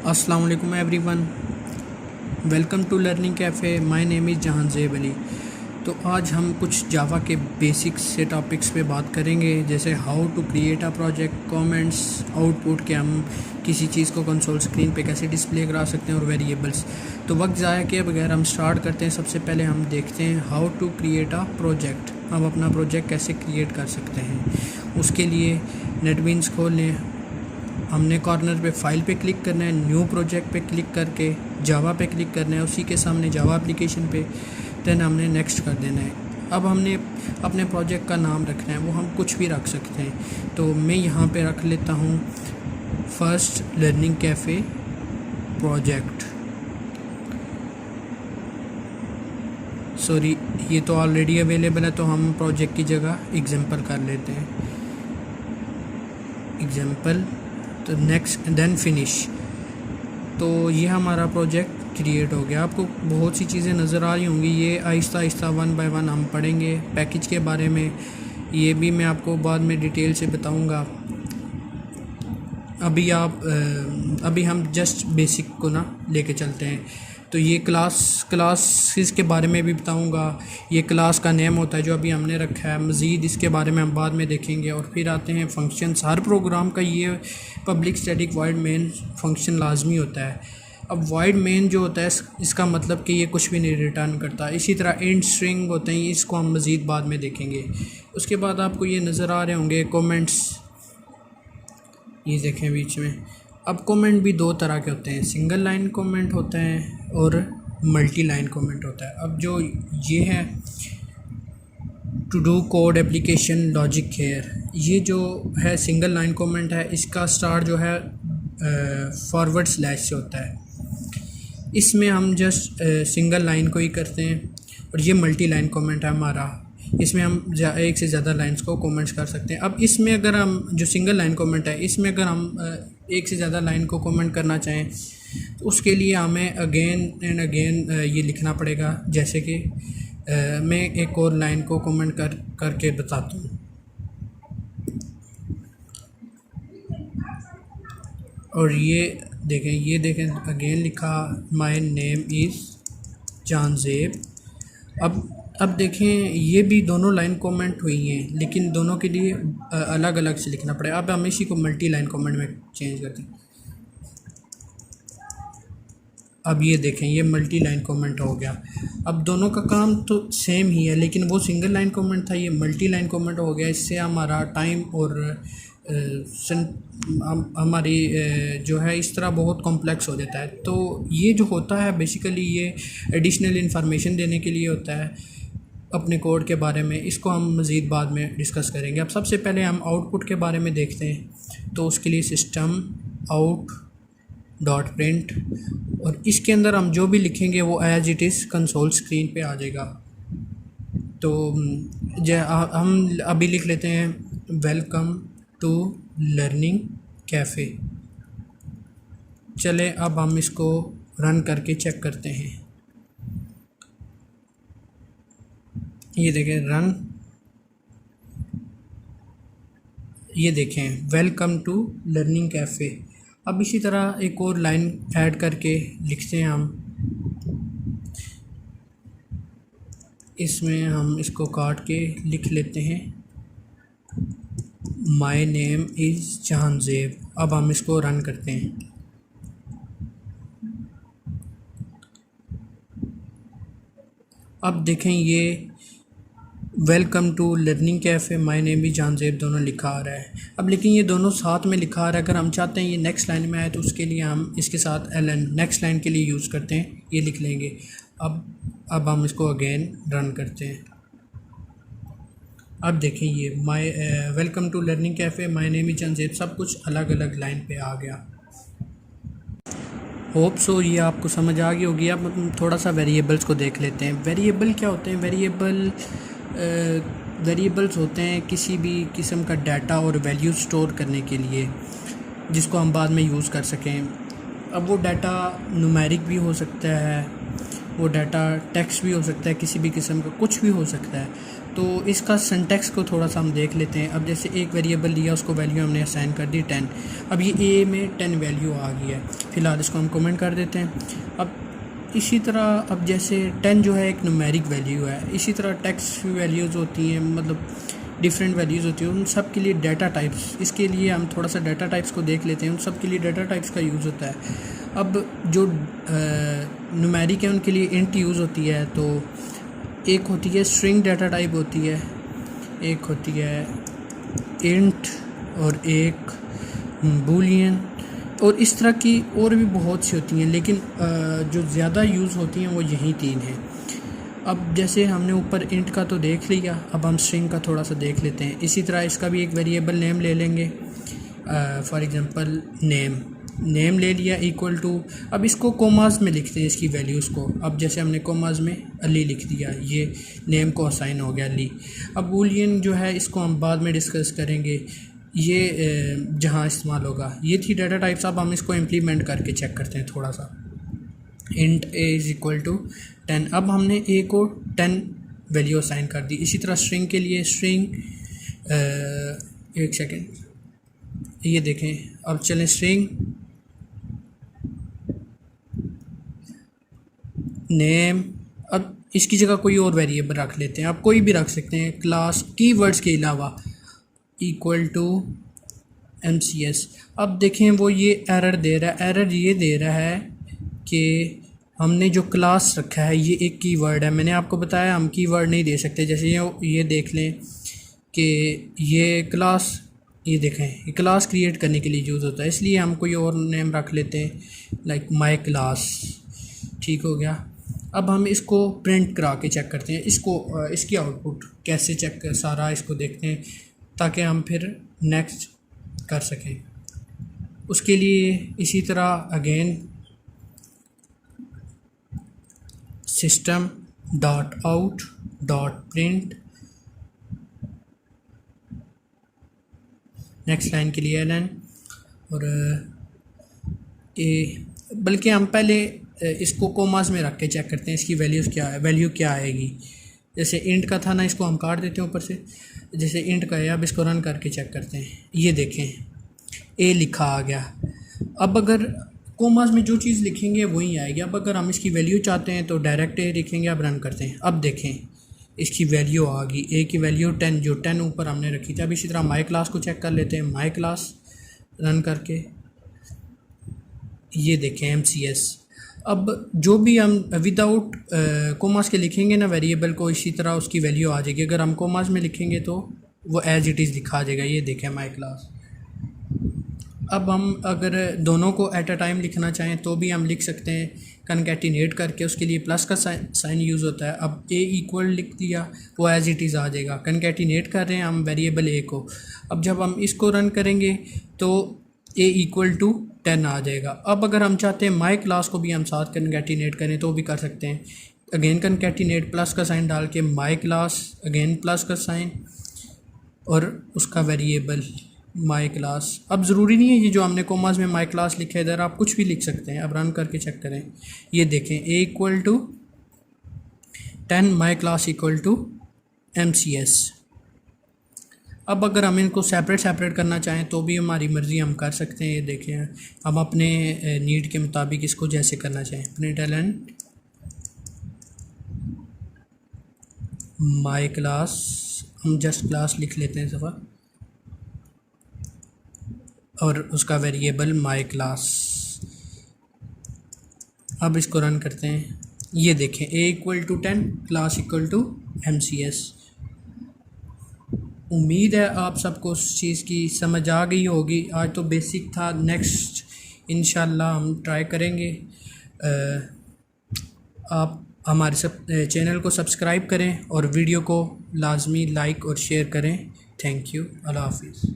अस्सलाम वालेकुम everyone, welcome to learning cafe. My name is Jahanzeb Ali. तो आज हम कुछ जावा के बेसिक्स से टॉपिक्स पे बात करेंगे, जैसे how to create a project, comments, output के हम किसी चीज़ को कंसोल स्क्रीन पे कैसे डिस्प्ले करा सकते हैं, और वेरिएबल्स। तो वक्त ज़ाया किए बगैर हम स्टार्ट करते हैं। सबसे पहले हम देखते हैं how to create a project. हम अपना प्रोजेक्ट कैसे क्रिएट कर सकते हैं। उसके लिए नेटबीन्स खोल लें, हमने कॉर्नर पे फाइल पे क्लिक करना है, न्यू प्रोजेक्ट पे क्लिक करके जावा पे क्लिक करना है, उसी के सामने जावा एप्लीकेशन पे, देन हमने नेक्स्ट कर देना है। अब हमने अपने प्रोजेक्ट का नाम रखना है, वो हम कुछ भी रख सकते हैं। तो मैं यहाँ पे रख लेता हूँ first learning cafe project. Sorry, ये तो ऑलरेडी अवेलेबल है, तो हम प्रोजेक्ट की जगह एग्जाम्पल कर लेते हैं, एग्जाम्पल। तो नेक्स्ट देन फिनिश। तो ये हमारा प्रोजेक्ट क्रिएट हो गया। आपको बहुत सी चीज़ें नज़र आ रही होंगी, ये Aahista Aahista one by one हम पढ़ेंगे। पैकेज के बारे में ये भी मैं आपको बाद में डिटेल से बताऊंगा। अभी हम जस्ट बेसिक को ना लेके चलते हैं। तो ये क्लासेस के बारे में भी बताऊंगा। ये क्लास का नेम होता है जो अभी हमने रखा है। मज़ीद इसके बारे में हम बाद में देखेंगे। और फिर आते हैं फंक्शंस। हर प्रोग्राम का ये public static void main function लाजमी होता है। अब वॉइड मेन जो होता है इसका मतलब कि ये कुछ भी नहीं रिटर्न करता। इसी तरह इंट स्ट्रिंग होते हैं, इसको हम मज़ीद बाद में देखेंगे। उसके बाद आपको ये नज़र आ रहे होंगे कमेंट्स, ये देखें बीच में। अब कमेंट भी दो तरह के होते हैं, सिंगल लाइन कमेंट होते हैं और मल्टी लाइन कमेंट होता है। अब जो ये है to do code application logic here, ये जो है सिंगल लाइन कमेंट है, इसका स्टार्ट जो है फॉरवर्ड स्लैश से होता है। इसमें हम जस्ट सिंगल लाइन को ही करते हैं। और ये मल्टी लाइन कमेंट है हमारा, इसमें हम एक से ज़्यादा लाइंस को कमेंट्स कर सकते हैं। अब इसमें अगर हम जो सिंगल लाइन कमेंट है, इसमें अगर हम एक से ज़्यादा लाइन को कमेंट करना चाहें तो उसके लिए हमें अगेन एंड अगेन ये लिखना पड़ेगा। जैसे कि मैं एक और लाइन को कमेंट करके बताता हूँ। और ये देखें अगेन लिखा माय नेम इज़ जहांज़ेब। अब देखें, ये भी दोनों लाइन कमेंट हुई हैं, लेकिन दोनों के लिए अलग अलग से लिखना पड़ेगा। अब हम इसी को मल्टी लाइन कमेंट में चेंज करते हैं। अब ये देखें, ये मल्टी लाइन कमेंट हो गया। अब दोनों का काम तो सेम ही है, लेकिन वो सिंगल लाइन कमेंट था, ये मल्टी लाइन कमेंट हो गया। इससे हमारा टाइम और हमारी जो है इस तरह बहुत कॉम्प्लेक्स हो जाता है। तो ये जो होता है बेसिकली ये एडिशनल इन्फॉर्मेशन देने के लिए होता है अपने कोड के बारे में। इसको हम मज़ीद बाद में डिस्कस करेंगे। अब सबसे पहले हम आउटपुट के बारे में देखते हैं। तो उसके लिए सिस्टम आउट डॉट प्रिंट, और इसके अंदर हम जो भी लिखेंगे वो as it is console screen पे आ जाएगा। तो हम अभी लिख लेते हैं वेलकम टू लर्निंग कैफ़े। चले अब हम इसको रन करके चेक करते हैं। ये देखें रन, ये देखें वेलकम टू लर्निंग कैफ़े। अब इसी तरह एक और लाइन ऐड करके लिखते हैं हम। इसमें हम इसको काट के लिख लेते हैं माय नेम इज़ जहांज़ेब। अब हम इसको रन करते हैं। अब देखें ये welcome to learning cafe my name is Jahanzeb दोनों लिखा आ रहा है। अब लेकिन ये दोनों साथ में लिखा आ रहा है। अगर हम चाहते हैं ये नेक्स्ट लाइन में आए तो उसके लिए हम इसके साथ एलन नेक्स्ट लाइन के लिए यूज़ करते हैं, ये लिख लेंगे। अब हम इसको अगेन रन करते हैं। अब देखें ये welcome to learning cafe my name is Jahanzeb सब कुछ अलग अलग लाइन पे आ गया। होप सो ये आपको समझ आ गई होगी। अब हम थोड़ा सा वेरिएबल्स को देख लेते हैं। वेरिएबल क्या होते हैं? वेरिएबल्स होते हैं किसी भी किस्म का डाटा और वैल्यू स्टोर करने के लिए, जिसको हम बाद में यूज़ कर सकें। अब वो डाटा न्यूमेरिक भी हो सकता है, वो डाटा टेक्स्ट भी हो सकता है, किसी भी किस्म का कुछ भी हो सकता है। तो इसका सिंटैक्स को थोड़ा सा हम देख लेते हैं। अब जैसे एक वेरिएबल लिया, उसको वैल्यू हमने असाइन कर दी 10। अब ये ए में 10 वैल्यू आ गई है, फ़िलहाल इसको हम कमेंट कर देते हैं। अब इसी तरह अब जैसे 10 जो है एक न्यूमेरिक वैल्यू है, इसी तरह टेक्स्ट वैल्यूज़ होती हैं, मतलब डिफरेंट वैल्यूज़ होती हैं, उन सब के लिए डाटा टाइप्स, इसके लिए हम थोड़ा सा डाटा टाइप्स को देख लेते हैं। उन सब के लिए डाटा टाइप्स का यूज़ होता है। अब जो न्यूमेरिक है उनके लिए इंट यूज़ होती है। तो एक होती है स्ट्रिंग डाटा टाइप होती है, एक होती है इंट और एक बूलियन, और इस तरह की और भी बहुत सी होती हैं, लेकिन जो ज़्यादा यूज़ होती हैं वो यही 3 हैं। अब जैसे हमने ऊपर इंट का तो देख लिया, अब हम स्ट्रिंग का थोड़ा सा देख लेते हैं। इसी तरह इसका भी एक वेरिएबल नेम ले लेंगे, फॉर एग्ज़ाम्पल नेम ले लिया इक्वल टू, अब इसको कोमास में लिखते हैं इसकी वैल्यूज़ को। अब जैसे हमने कोमास में अली लिख दिया, ये नेम को असाइन हो गया अली। अब बूलियन जो है इसको हम बाद में डिस्कस करेंगे, ये जहाँ इस्तेमाल होगा। ये थी डाटा टाइप्स। अब हम इसको इम्प्लीमेंट करके चेक करते हैं थोड़ा सा। Int a is equal to 10। अब हमने ए को 10 वैल्यू असाइन कर दी। इसी तरह स्ट्रिंग के लिए स्ट्रिंग, एक सेकेंड, ये देखें, अब चलें स्ट्रिंग नेम। अब इसकी जगह कोई और वेरिएबल रख लेते हैं, आप कोई भी रख सकते हैं क्लास कीवर्ड्स के अलावा, इक्वल टू MCS। अब देखें वो ये एरर दे रहा है, एरर ये दे रहा है कि हमने जो क्लास रखा है ये एक कीवर्ड है। मैंने आपको बताया हम कीवर्ड नहीं दे सकते। जैसे ये देख लें कि ये क्लास, ये देखें ये क्लास क्रिएट करने के लिए यूज़ होता है, इसलिए हम कोई और नेम रख लेते हैं, लाइक माई क्लास। ठीक हो गया। अब हम इसको प्रिंट करा के चेक करते हैं, इसको इसकी आउटपुट कैसे चेक कर, सारा इसको देखते हैं ताकि हम फिर नेक्स्ट कर सकें। उसके लिए इसी तरह again system dot out dot print, next line के लिए ln, और बल्कि हम पहले इसको कोमास में रख के चेक करते हैं इसकी वैल्यूज़ क्या है, वैल्यू क्या आएगी। जैसे इंट का था ना, इसको हम काट देते हैं ऊपर से, जैसे इंट का है। अब इसको रन करके चेक करते हैं, ये देखें ए लिखा आ गया। अब अगर कोमास में जो चीज़ लिखेंगे वही आएगी। अब अगर हम इसकी वैल्यू चाहते हैं तो डायरेक्ट ए लिखेंगे। अब रन करते हैं, अब देखें इसकी वैल्यू आ गई, ए की वैल्यू 10, जो 10 ऊपर हमने रखी थी। अब इसी तरह माई क्लास को चेक कर लेते हैं, माई क्लास रन करके, ये देखें MCS। अब जो भी हम विदाउट कोमास के लिखेंगे ना वेरिएबल को, इसी तरह उसकी वैल्यू आ जाएगी। अगर हम कोमास में लिखेंगे तो वो एज इट इज़ लिखा आ जाएगा, ये देखें माई क्लास। अब हम अगर दोनों को एट अ टाइम लिखना चाहें तो भी हम लिख सकते हैं कनकैटिनेट करके, उसके लिए प्लस का साइन यूज़ होता है। अब ए इक्वल लिख दिया, वो एज इट इज़ आ जाएगा। कनकैटिनेट कर रहे हैं हम वेरिएबल ए को। अब जब हम इसको रन करेंगे तो ए इक्वल टू 10 आ जाएगा। अब अगर हम चाहते हैं माई क्लास को भी हम साथ कनकैटिनेट करें तो भी कर सकते हैं। अगेन कनकैटिनेट प्लस का साइन डाल के माई क्लास, अगेन प्लस का साइन, और उसका वेरिएबल माई क्लास। अब ज़रूरी नहीं है ये जो हमने कोमास में माई क्लास लिखा है, इधर आप कुछ भी लिख सकते हैं। अब रन करके चेक करें, ये देखें A equal to 10, my class equal to MCS। अब अगर हम इनको सेपरेट करना चाहें तो भी हमारी मर्ज़ी, हम कर सकते हैं। ये देखें हम अपने नीड के मुताबिक इसको जैसे करना चाहें। प्रिंट ln माई क्लास, हम जस्ट क्लास लिख लेते हैं सफ़ा, और उसका वेरिएबल माई क्लास। अब इसको रन करते हैं, ये देखें A equal to 10, class equal to MCS। उम्मीद है आप सबको उस चीज़ की समझ आ गई होगी। आज तो बेसिक था, नेक्स्ट इंशाल्लाह हम ट्राई करेंगे। आप हमारे चैनल को सब्सक्राइब करें और वीडियो को लाजमी लाइक और शेयर करें। थैंक यू, अल्लाह हाफिज़।